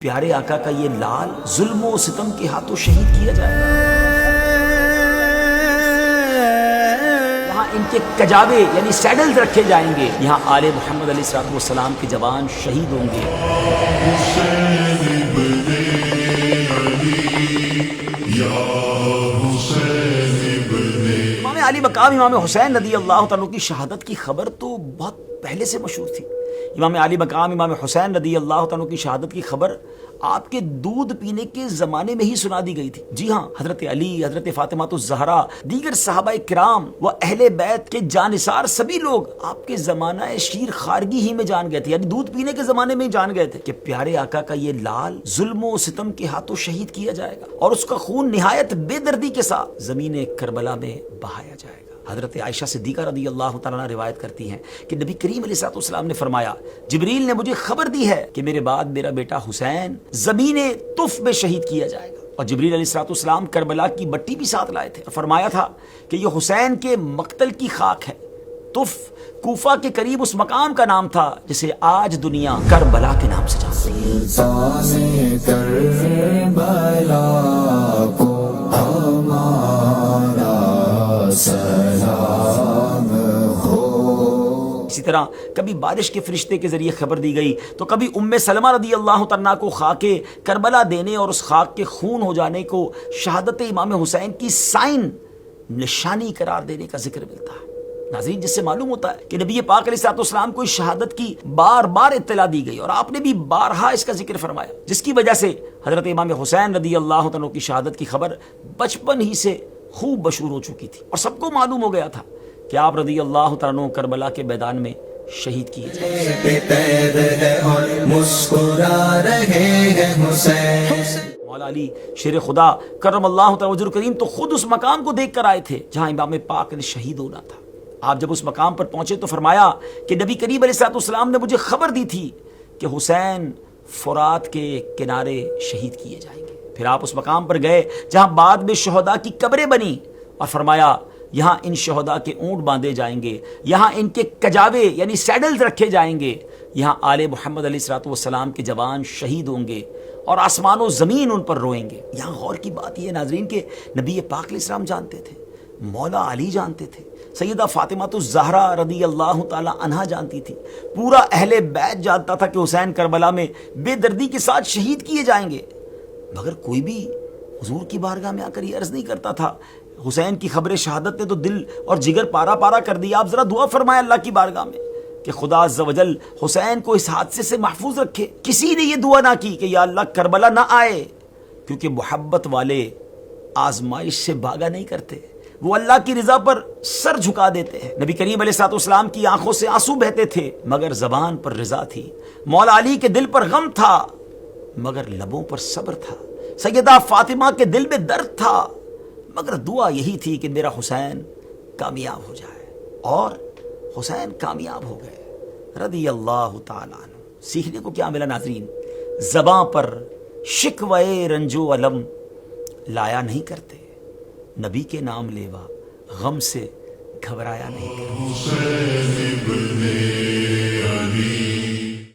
پیارے آقا کا یہ لال ظلم و ستم کے ہاتھوں شہید کیا جائے گا۔ یہاں ان کے کجاوے یعنی سیڈلز رکھے جائیں گے، یہاں آل محمد علیہ السلام کے جوان شہید ہوں گے۔ امام علی مقام امام حسین رضی اللہ تعالیٰ کی شہادت کی خبر تو بہت پہلے سے مشہور تھی۔ امام علی مقام امام حسین رضی اللہ تعالیٰ کی شہادت کی خبر آپ کے دودھ پینے کے زمانے میں ہی سنا دی گئی تھی۔ جی ہاں، حضرت علی، حضرت فاطمہ الزہرا، دیگر صحابہ کرام و اہل بیت کے جانثار سبھی لوگ آپ کے زمانہ شیر خارگی ہی میں جان گئے تھے، یعنی دودھ پینے کے زمانے میں جان گئے تھے کہ پیارے آقا کا یہ لال ظلم و ستم کے ہاتھوں شہید کیا جائے گا اور اس کا خون نہایت بے دردی کے ساتھ زمین کربلا میں بہایا جائے گا۔ حضرت عائشہ صدیقہ رضی اللہ تعالیٰ عنہ روایت کرتی ہیں کہ نبی کریم علیہ السلام نے فرمایا، جبریل نے مجھے خبر دی ہے کہ میرے بعد میرا بیٹا حسین زمین طف میں شہید کیا جائے گا۔ اور جبریل علیہ السلام کربلا کی مٹی بھی ساتھ لائے تھے اور فرمایا تھا کہ یہ حسین کے مقتل کی خاک ہے۔ طف کوفہ کے قریب اس مقام کا نام تھا جسے آج دنیا کربلا کے نام سے جانتی اسی طرح کبھی بارش کے فرشتے کے ذریعے خبر دی گئی تو کبھی ام سلمہ رضی اللہ تعالیٰ کو خاک کربلا دینے اور اس خاک کے خون ہو جانے کو شہادت امام حسین کی سائن نشانی قرار دینے کا ذکر ملتا ہے۔ ناظرین، جس سے معلوم ہوتا ہے کہ نبی پاک علیہ السلام کو شہادت کی بار بار اطلاع دی گئی اور آپ نے بھی بارہا اس کا ذکر فرمایا، جس کی وجہ سے حضرت امام حسین رضی اللہ تعالیٰ کی شہادت کی خبر بچپن ہی سے خوب مشہور ہو چکی تھی اور سب کو معلوم ہو گیا تھا کہ آپ رضی اللہ تعالیٰ کربلا کے میدان میں شہید کیے جائیں۔ مولا علی شیر خدا کرم اللہ تعالیٰ وجہ کریم تو خود اس مقام کو دیکھ کر آئے تھے جہاں امام پاک نے شہید ہونا تھا۔ آپ جب اس مقام پر پہنچے تو فرمایا کہ نبی کریم علیہ السلام نے مجھے خبر دی تھی کہ حسین فرات کے کنارے شہید کیے جائیں گے۔ پھر آپ اس مقام پر گئے جہاں بعد میں شہداء کی قبریں بنی اور فرمایا یہاں ان شہداء کے اونٹ باندھے جائیں گے، یہاں ان کے کجاوے یعنی سیڈلز رکھے جائیں گے، یہاں آل محمد علیہ السلام کے جوان شہید ہوں گے اور آسمان و زمین ان پر روئیں گے۔ یہاں غور کی بات یہ ہے ناظرین کہ نبی پاک علیہ السلام جانتے تھے، مولا علی جانتے تھے، سیدہ فاطمہ الزہرا رضی اللہ تعالی عنہا جانتی تھی، پورا اہل بیت جانتا تھا کہ حسین کربلا میں بے دردی کے ساتھ شہید کیے جائیں گے، مگر کوئی بھی حضور کی بارگاہ میں آ کر یہ عرض نہیں کرتا تھا۔ حسین کی خبر شہادت نے تو دل اور جگر پارا پارا کر دیا۔ آپ ذرا دعا فرمائے اللہ کی بارگاہ میں کہ خدا عز و جل حسین کو اس حادثے سے محفوظ رکھے۔ کسی نے یہ دعا نہ کی کہ یا اللہ کربلا نہ آئے، کیونکہ محبت والے آزمائش سے بھاگا نہیں کرتے، وہ اللہ کی رضا پر سر جھکا دیتے ہیں۔ نبی کریم علیہ السلام کی آنکھوں سے آنسو بہتے تھے مگر زبان پر رضا تھی، مولا علی کے دل پر غم تھا مگر لبوں پر صبر تھا، سیدہ فاطمہ کے دل میں درد تھا مگر دعا یہی تھی کہ میرا حسین کامیاب ہو جائے، اور حسین کامیاب ہو گئے رضی اللہ تعالیٰ عنہ۔ سیکھنے کو کیا ملا ناظرین؟ زباں پر شکوے رنج و علم لایا نہیں کرتے، نبی کے نام لیوا غم سے گھبرایا نہیں کرتے۔